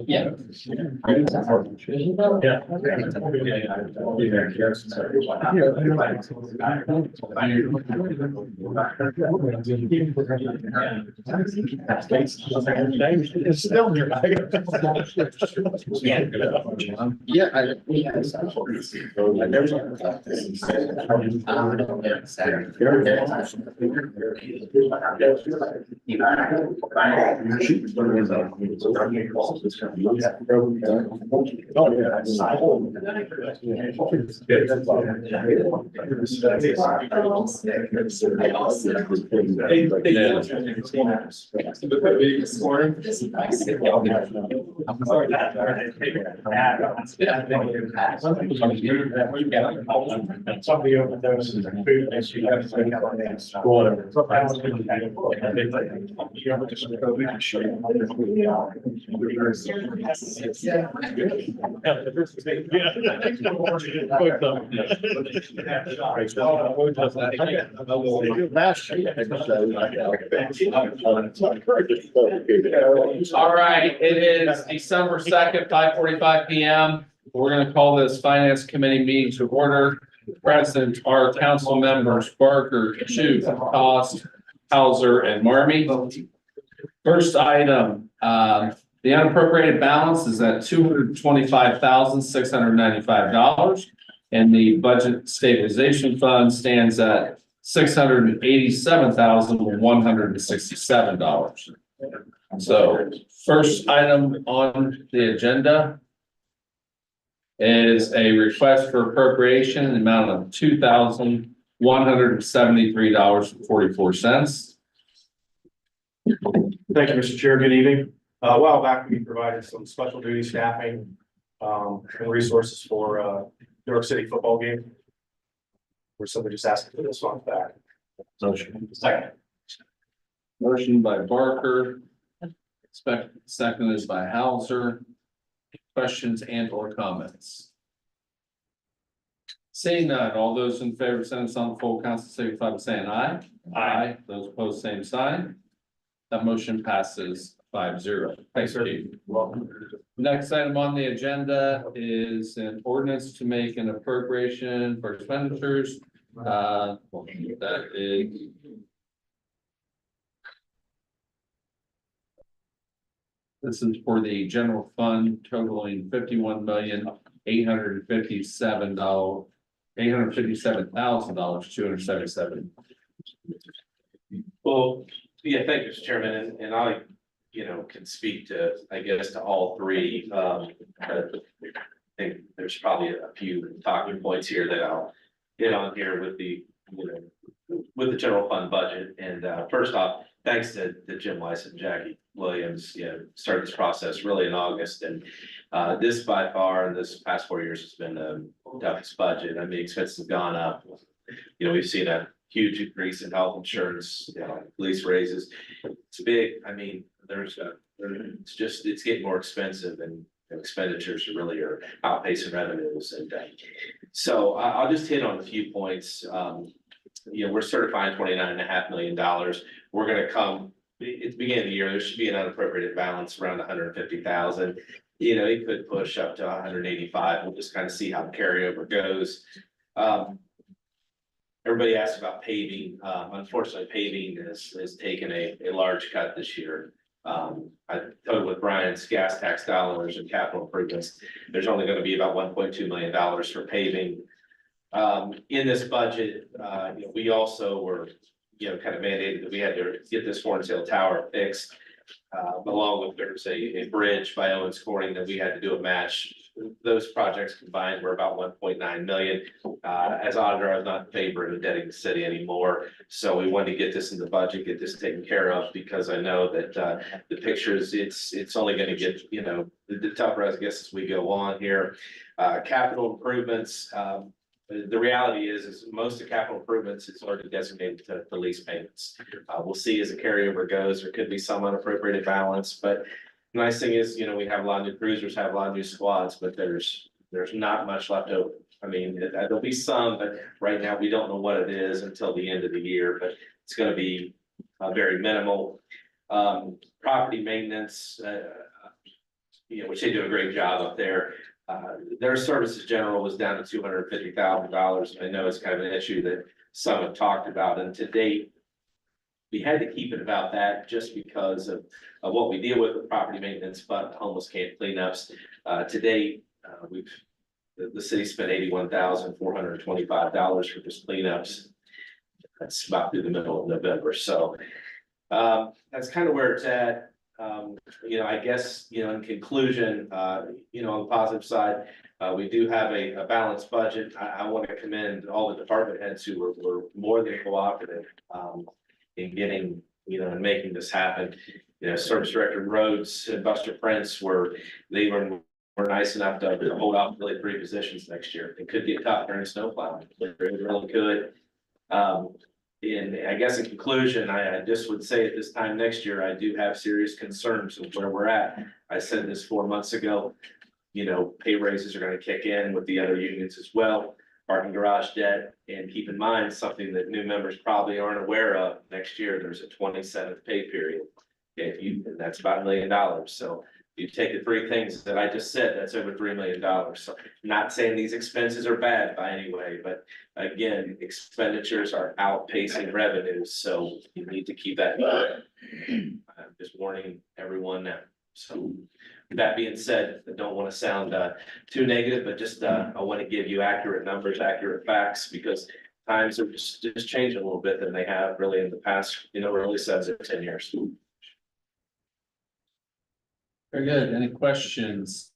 Yeah. It's still here. Somebody overdoses and food and she has to take out and water. All right, it is December 2nd, 5:45 p.m. We're going to call this Finance Committee meeting to order. Present are council members Barker, Chu, Cost, Hauser, and Marmee. First item, the unappropriated balance is at $225,695, and the budget stabilization fund stands at $687,167. So first item on the agenda is a request for appropriation in the amount of $2,173.44. Thank you, Mr. Chair. Good evening. A while back, we provided some special duty staffing and resources for Newark City football game. Where somebody just asked for this one back. Motion. Second. Motion by Barker. Second is by Hauser. Questions and or comments? Seeing none, all those in favor, send us on the full council, signify by saying aye. Aye. Those opposed, same sign. That motion passes 5-0. Thanks, Chief. Welcome. Next item on the agenda is an ordinance to make an appropriation for expenditures. That is. This is for the general fund totaling $51,857,277. Well, yeah, thank you, Mr. Chairman, and I, can speak to, I guess, to all three. I think there's probably a few talking points here that I'll hit on here with the, with the general fund budget. And first off, thanks to Jim Weiss and Jackie Williams, started this process really in August, and this by far in this past 4 years has been the toughest budget. I mean, expenses have gone up. We've seen a huge increase in health insurance, police raises. It's big. I mean, it's getting more expensive, and expenditures really are outpacing revenues. And so I'll just hit on a few points. We're certifying $29.5 million. We're going to come at the beginning of the year. There should be an unappropriated balance around 150,000. It could push up to 185. We'll just kind of see how the carryover goes. Everybody asked about paving. Unfortunately, paving has taken a large cut this year. I told with Brian's gas tax dollars and capital improvements, there's only going to be about $1.2 million for paving. In this budget, we also were, kind of mandated that we had to get this foreign sale tower fixed. Along with there's a bridge by Owens Corning that we had to do a match. Those projects combined were about 1.9 million. As auditor, I was not in favor of indebting the city anymore. So we wanted to get this in the budget, get this taken care of, because I know that the pictures, it's only going to get, the tougher, I guess, as we go on here. Capital improvements, the reality is most of capital improvements is already designated to the lease payments. We'll see as the carryover goes, there could be some unappropriated balance, but nice thing is, we have a lot of new cruisers, have a lot of new squads, but there's not much left over. I mean, there'll be some, but right now we don't know what it is until the end of the year, but it's gonna be very minimal. Property maintenance, which they do a great job up there. Their services general was down to $250,000. I know it's kind of an issue that some have talked about, and to date, we had to keep it about that just because of what we deal with property maintenance, but homeless camp cleanups. To date, the city spent $81,425 for just cleanups. That's about through the middle of November, so that's kind of where it's at. I guess, in conclusion, on the positive side, we do have a balanced budget. I want to commend all the department heads who were more than cooperative in getting, and making this happen. Service Director Rhodes and Buster Prince were nice enough to hold off really 3 positions next year. It could get tough during snowplow. It really could. And I guess in conclusion, I just would say at this time next year, I do have serious concerns of where we're at. I said this 4 months ago, pay raises are gonna kick in with the other unions as well, parking garage debt, and keep in mind something that new members probably aren't aware of. Next year, there's a 27th pay period. And that's about $1 million. So you take the 3 things that I just said, that's over $3 million. So not saying these expenses are bad by any way, but again, expenditures are outpacing revenues, so you need to keep that in mind. I'm just warning everyone now. So with that being said, I don't want to sound too negative, but just I want to give you accurate numbers, accurate facts, because times are just changing a little bit than they have really in the past, really 7 to 10 years. Very good. Any questions?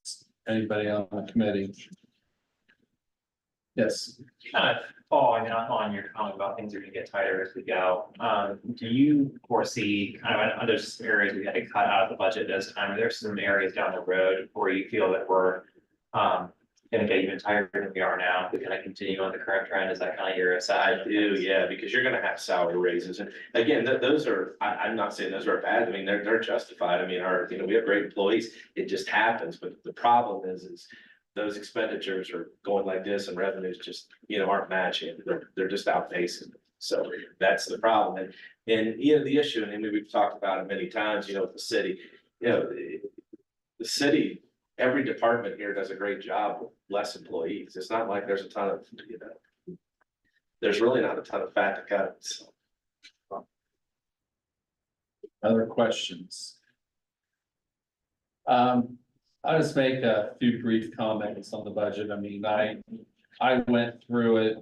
Anybody on the committee? Yes. Kind of following up on your comment about things are gonna get tighter as we go. Do you foresee kind of other areas we had to cut out of the budget this time? Are there some areas down the road where you feel that we're gonna get even tighter than we are now? We kind of continue on the current trend? Is that kind of your I aside? do, yeah, because you're gonna have salary raises, and again, those are, I'm not saying those are bad, I mean, they're justified, I mean, we have great employees, it just happens, but the problem is those expenditures are going like this and revenues just, aren't matching, they're just outpacing. So that's the problem, and the issue, and we've talked about it many times, with the city, the city, every department here does a great job with less employees. It's not like there's a ton of, there's really not a ton of fat to cut. So. Other questions? I'll just make a few brief comments on the budget. I mean, I went through it,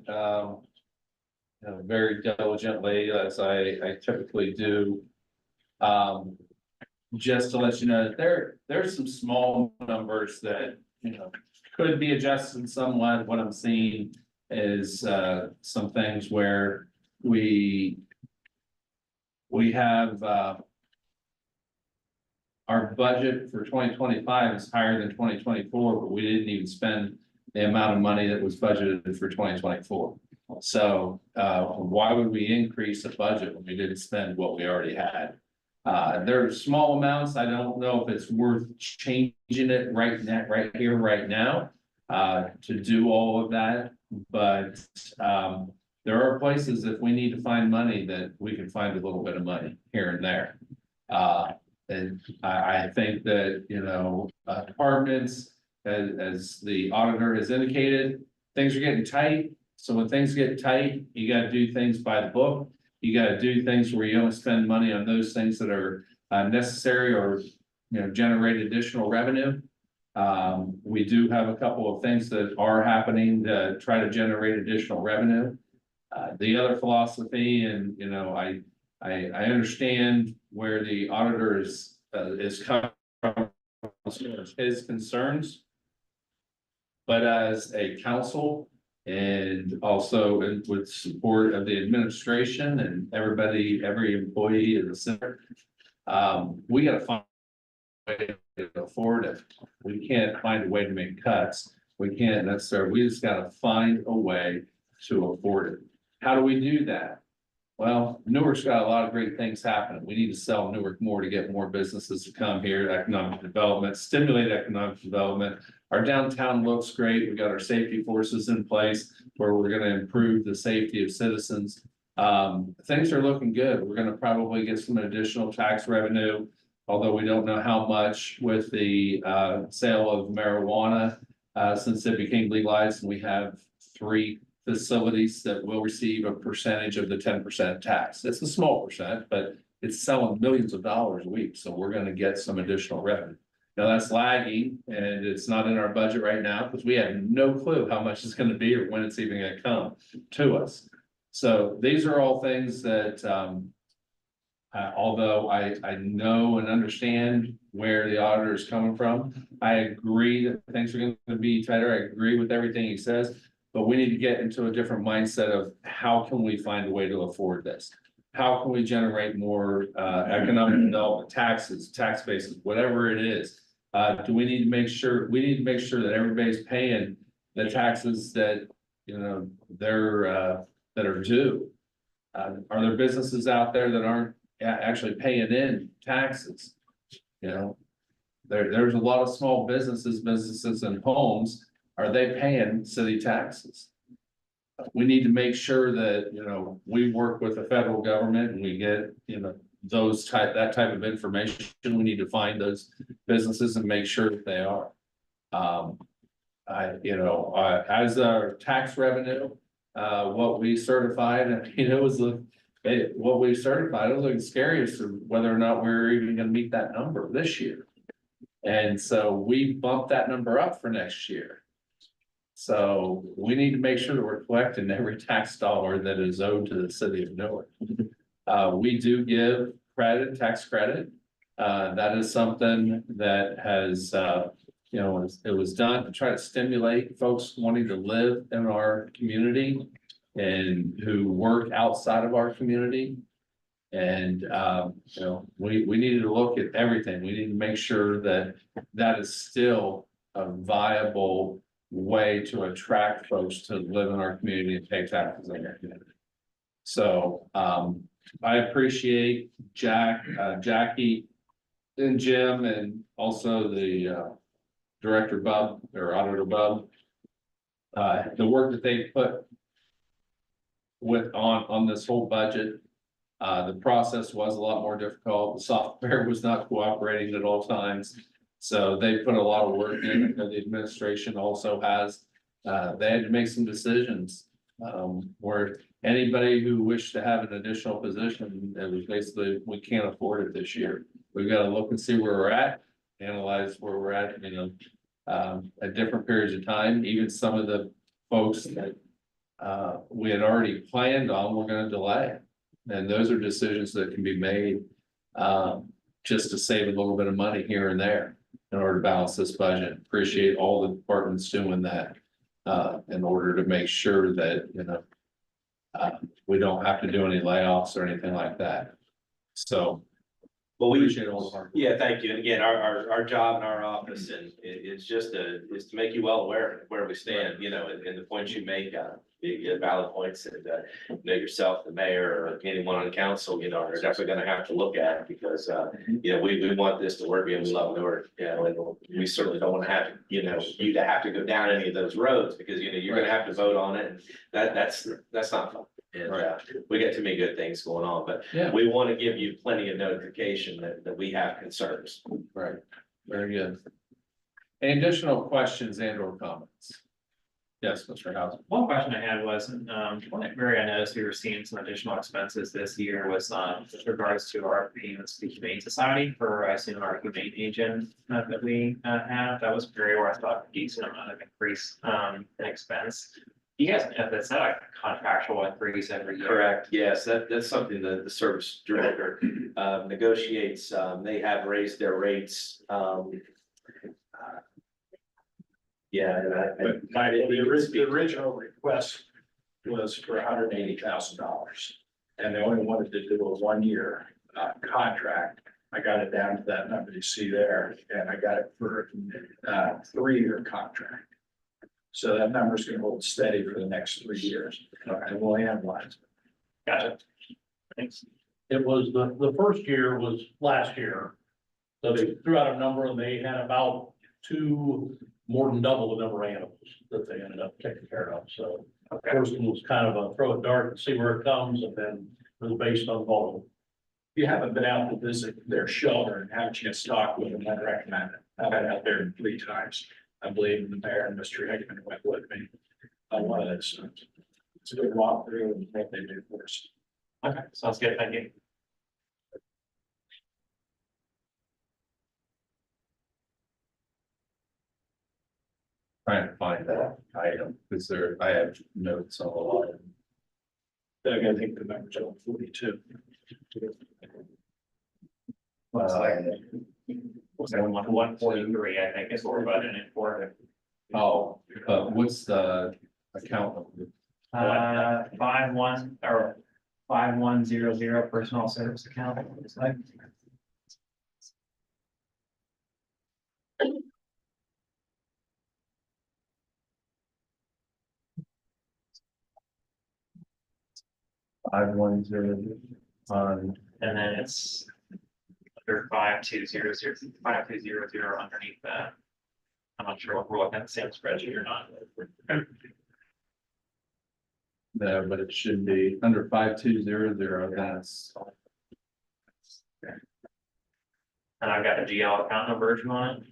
very diligently as I typically do. Just to let you know, there's some small numbers that, could be adjusted somewhat. What I'm seeing is, some things where we have, our budget for 2025 is higher than 2024, but we didn't even spend the amount of money that was budgeted for 2024. So, why would we increase a budget when we didn't spend what we already had? There are small amounts. I don't know if it's worth changing it right here, right now, to do all of that. But there are places if we need to find money that we can find a little bit of money here and there. And I think that, departments, as the auditor has indicated, things are getting tight. So when things get tight, you got to do things by the book. You got to do things where you don't spend money on those things that are necessary or, generate additional revenue. We do have a couple of things that are happening to try to generate additional revenue. The other philosophy, and, I understand where the auditor is coming from, his concerns. But as a council, and also with support of the administration and every employee in the center, we gotta find a way to afford it. We can't find a way to make cuts. We can't necessarily, we just gotta find a way to afford it. How do we do that? Well, Newark's got a lot of great things happening. We need to sell Newark more to get more businesses to come here, economic development, stimulate economic development. Our downtown looks great. We got our safety forces in place where we're gonna improve the safety of citizens. Things are looking good. We're gonna probably get some additional tax revenue, although we don't know how much with the sale of marijuana. Since it became legalized, and we have 3 facilities that will receive a percentage of the 10% tax. It's a small percent, but it's selling millions of dollars a week, so we're gonna get some additional revenue. Now, that's lagging, and it's not in our budget right now, because we have no clue how much it's gonna be or when it's even gonna come to us. So these are all things that, although I know and understand where the auditor is coming from, I agree that things are gonna be tighter. I agree with everything he says. But we need to get into a different mindset of how can we find a way to afford this? How can we generate more economic development, taxes, tax bases, whatever it is? Do we need to make sure, that everybody's paying the taxes that, you know, they're that are due? Are there businesses out there that aren't actually paying in taxes? You know, there's a lot of small businesses and homes. Are they paying city taxes? We need to make sure that, you know, we work with the federal government and we get, you know, that type of information. We need to find those businesses and make sure that they are. As our tax revenue, what we certified, you know, what we certified, it was looking scary as to whether or not we're even gonna meet that number this year. And so we bumped that number up for next year. So we need to make sure that we're collecting every tax dollar that is owed to the city of Newark. We do give tax credit. That is something that has, you know, it was done to try to stimulate folks wanting to live in our community and who work outside of our community. And, you know, we needed to look at everything. We need to make sure that that is still a viable way to attract folks to live in our community and pay taxes in our community. So, I appreciate Jackie and Jim, and also the, Director Bub, or Auditor Bub. The work that they put on this whole budget. The process was a lot more difficult. The software was not cooperating at all times. So they put a lot of work in, and the administration also has. They had to make some decisions. Where anybody who wished to have an additional position, it was basically, we can't afford it this year. We've got to look and see where we're at, analyze where we're at, you know, at different periods of time. Even some of the folks that we had already planned on, we're going to delay. And those are decisions that can be made just to save a little bit of money here and there in order to balance this budget. Appreciate all the departments doing that in order to make sure that, you know, we don't have to do any layoffs or anything like that. So. Well, we appreciate all the hard work. Yeah, thank you. And again, our job in our office and it's just is to make you well aware of where we stand, you know, and the points you make, valid points and, you know, yourself, the mayor, or anyone on council, you know, are definitely gonna have to look at because, you know, we want this to work and we love Newark, you know, and we certainly don't want to have, you know, you to have to go down any of those roads because, you know, you're gonna have to vote on it. And that's not fun. And, we got too many good things going on, but Yeah, we want to give you plenty of notification that we have concerns. right. Very good. Any additional questions and or comments? Yes, Mr. Hauser. One question I had was, one area I noticed we were seeing some additional expenses this year was, with regards to our payments to the Humane Society for, I assume, our humane agent that we have. That was very where I thought a decent amount of increase in expense. You guys, that's not a contractual increase every year. Correct, yes, that's something that the service director negotiates. They have raised their rates. Yeah. The original request was for $180,000. And they only wanted to do a 1-year contract. I got it down to that number you see there, and I got it for a 3-year contract. So that number's gonna hold steady for the next 3 years, and we'll analyze. Gotcha. Thanks. It was, the first year was last year. So they threw out a number and they had about more than double the number of animals that they ended up taking care of, so. First one was kind of a throw a dart and see where it comes, and then it was based on volume. If you haven't been out to visit their shelter and have a chance to talk with them, I'd recommend it. I've been out there 3 times. I believe the mayor and Mr. Hickman went with me on one of those. It's a good walkthrough and what they do for us. Okay, sounds good, thank you. Trying to find that item, because I have notes on a lot of them. Doug, I think the number's on 42. Looks like 143, I think is what we're budgeting for. Oh, what's the account number? 5100 personal service account, it's like. on, And then it's under 5200 underneath that. I'm not sure if we're looking at the same spreadsheet or not. no, but it should be under 5200, that's. And I've got a GL account number if you want it.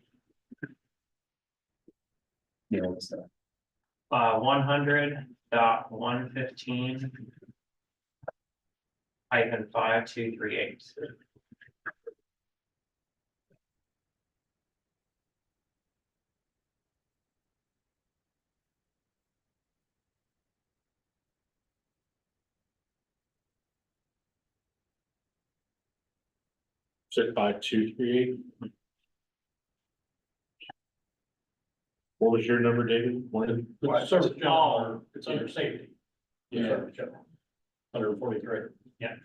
Yeah, what's that? 100.115. -5238. Say 5238. What was your number, David? It's service general, it's under safety. Yeah. Service general. 143. Yeah.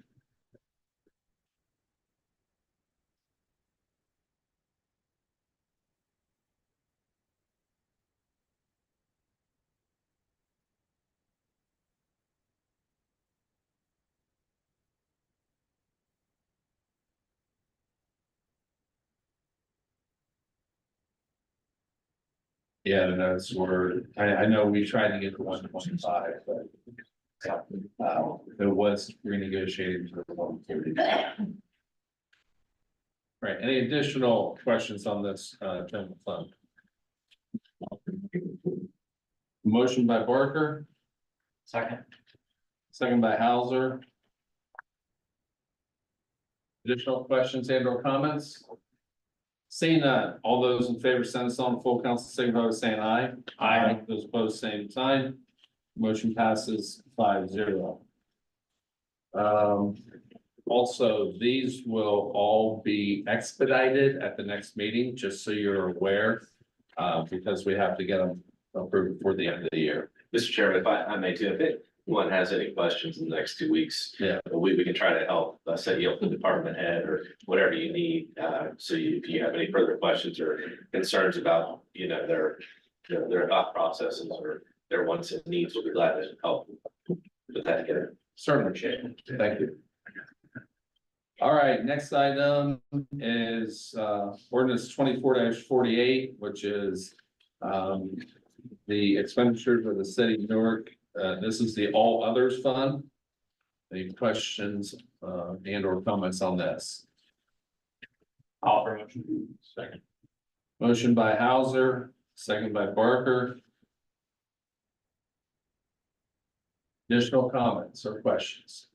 Yeah, the notes were, I know we tried to get to 125, but. It was renegotiated to 140. Right, any additional questions on this, general fund? Motion by Barker, Second. second by Hauser. Additional questions and or comments? Seeing none, all those in favor, send us on full council, signify by saying aye. Aye. Those opposed, same sign. Motion passes 5-0. Also, these will all be expedited at the next meeting, just so you're aware. Because we have to get them approved before the end of the year. Mr. Chairman, if I may too, if anyone has any questions in the next 2 weeks. Yeah. We can try to help, set you up with the department head or whatever you need, if you have any further questions or concerns about, their thought processes or their wants and needs, we'll be glad to help put that together. Certainly, Shane. Thank you. All right, next item is ordinance 24-48, which is the expenditures of the city of Newark. This is the all others fund. Any questions and or comments on this? Call for motion. Second. Motion by Hauser, second by Barker. Additional comments or questions?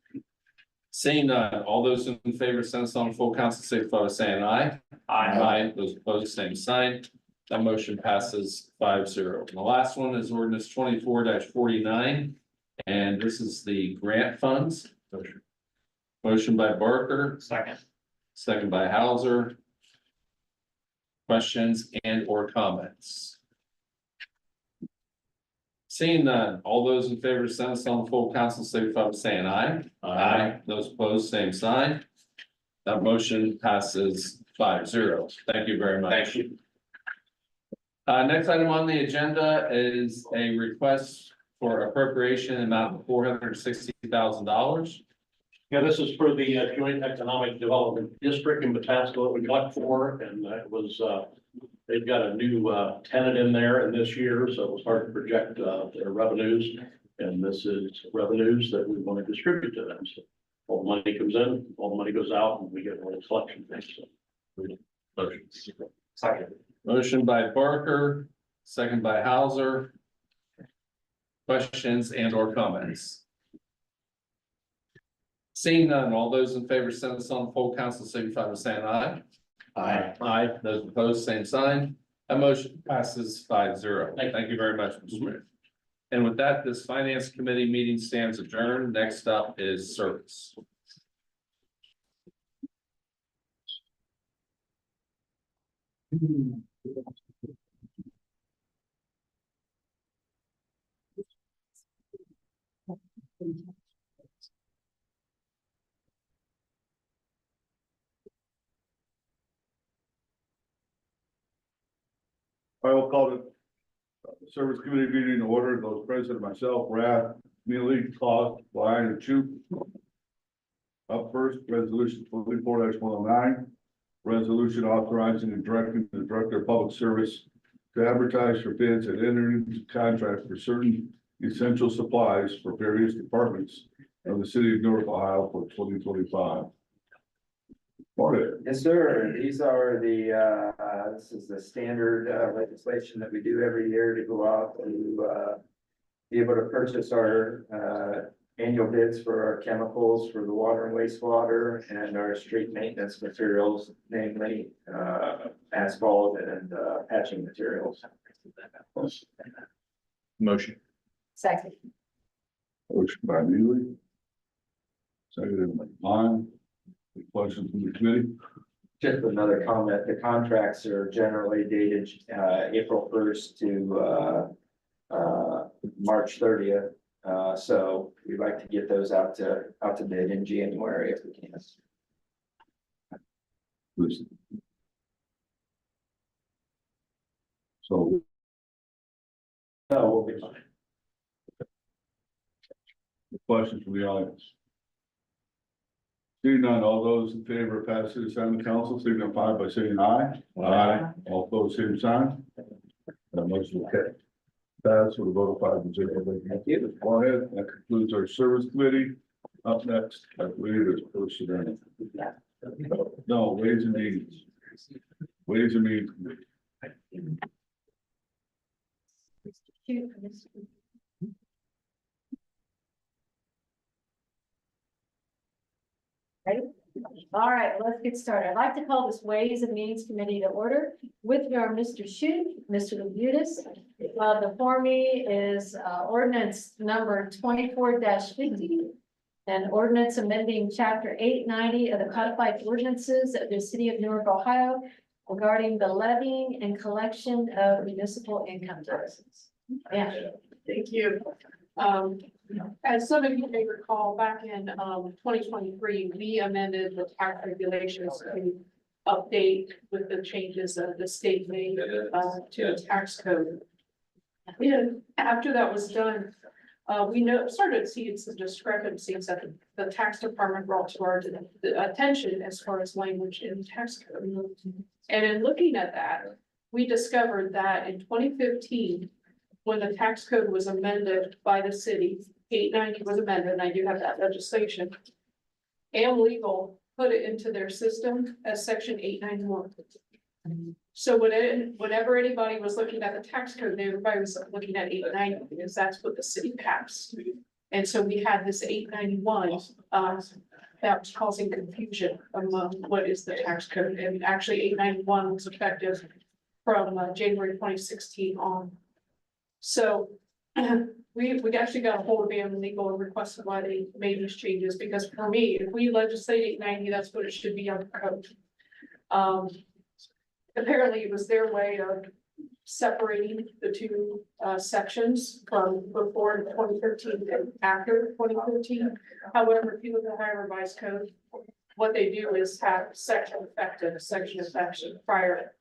Seeing none, all those in favor, send us on full council, signify by saying aye. Aye. Those opposed, same sign. That motion passes 5-0. And the last one is ordinance 24-49, and this is the grant funds. Motion by Barker, Second. second by Hauser. Questions and or comments? Seeing none, all those in favor, send us on full council, signify by saying aye. Aye. Those opposed, same sign. That motion passes 5-0. Thank you very much. Thank you. Next item on the agenda is a request for appropriation amount of $460,000. Yeah, this is for the Joint Economic Development District in Pataska that we got for, and that was, they've got a new tenant in there in this year, so it was hard to project their revenues. And this is revenues that we want to distribute to them. So all the money comes in, all the money goes out, and we get a little collection thing. So. Second. Motion by Barker, second by Hauser. Questions and or comments? Seeing none, all those in favor send this on full council signify by saying aye. Aye. Aye. Those opposed, same sign. That motion passes 5-0. Thank you very much, Mr. Smith. And with that, this finance committee meeting stands adjourned. Next up is service. I will call the service committee meeting to order. Those present, myself, Brad, Neely, Claude, Brian, and Chu. Up first, resolution 24-109. Resolution authorizing and directing the director of public service to advertise for bids and enter into contract for certain essential supplies for various departments of the city of Newark, Ohio for 2025. Morning. Yes, sir. These are this is the standard legislation that we do every year to go out to be able to purchase our annual bids for our chemicals for the water and wastewater and our street maintenance materials, namely asphalt and patching materials. Motion. Second. Motion by Neely. Seconded by Klein. Any questions from the committee? Just another comment, the contracts are generally dated April 1st to March 30th. So we'd like to get those out to bid in January if we can. Listen. So No, we'll be fine. questions from the audience? Seeing none, all those in favor of passing this on the council signify by saying aye. Aye. All opposed, same sign. That motion will carry. Pass with a vote of 5-0. Thank you. Go ahead. That concludes our service committee. Up next, I believe is personnel. No, ways and means. Ways and means. Ready? All right, let's get started. I'd like to call this Ways and Means Committee to order. With me are Mr. Shute, Mr. Labutus. Before me is ordinance number 24-50. And ordinance amending chapter 890 of the codified ordinances of the city of Newark, Ohio regarding the levying and collection of municipal income taxes. Yeah. Thank you. As some of you may recall, back in 2023, we amended the tax regulations to update with the changes of the state made to the tax code. And after that was done, we started to see some discrepancies that the tax department brought to our attention as far as language in the tax code. And in looking at that, we discovered that in 2015, when the tax code was amended by the city, 890 was amended, and I do have that legislation. Am Legal put it into their system as section 891. So whenever anybody was looking at the tax code, everybody was looking at 890 because that's what the city passed. And so we had this 891 that was causing confusion among what is the tax code. And actually 891 was effective from January 2016 on. So we actually got a hold of Am Legal and requested why they made these changes, because for me, if we legislate 890, that's what it should be on the code. Apparently it was their way of separating the two sections from before 2013 and after 2013. However, if you look at the Ohio Revised Code, what they do is have section effective, prior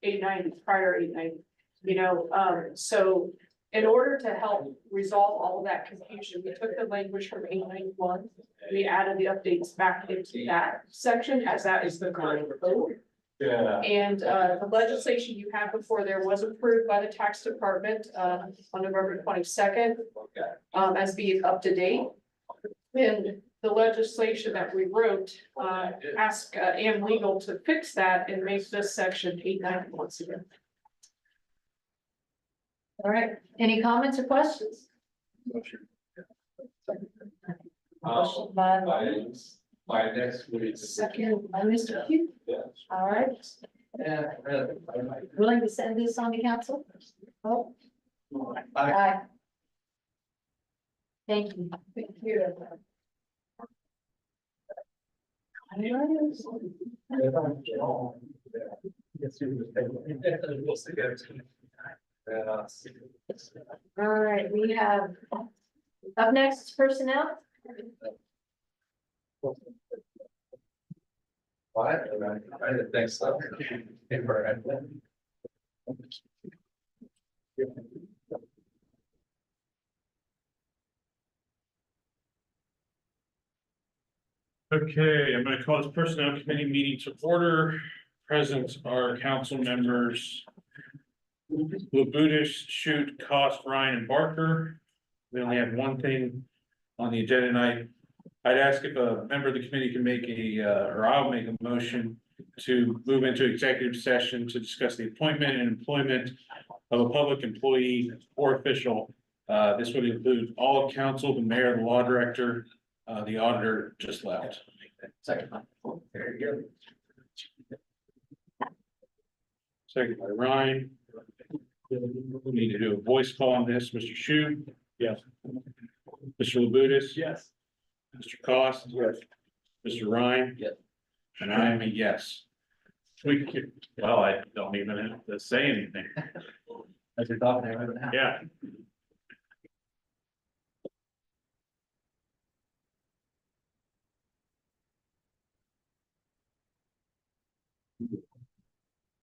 890, prior 890. So in order to help resolve all of that confusion, we took the language from 891. We added the updates back into that section as that is the current code. Yeah. And the legislation you have before there was approved by the tax department on November 22nd. As being up to date. And the legislation that we wrote asked Am Legal to fix that and make this section 890 once again. All right, any comments or questions? Motion by By next week. second by Mr. Hugh. All right, willing to send this on to council? Oh. Aye. Thank you. Thank you. All right, we have, up next, personnel. What? I didn't think so. Okay, I'm gonna call this personnel committee meeting to order. Present are council members Labutus, Shoot, Cost, Ryan, and Barker. We only have one thing on the agenda tonight. I'd ask if a member of the committee can make or I'll make a motion to move into executive session to discuss the appointment and employment of a public employee or official. This would include all of council, the mayor, the law director, the auditor just left. Second. There you Second by Ryan. We need to do a voice call on this. Mr. Shu? Yes. Mr. Labutus? Yes. Mr. Cost? Yes. Mr. Ryan? Yes. And I am a yes. We could, well, I don't even have to say anything. As you're talking, Yeah.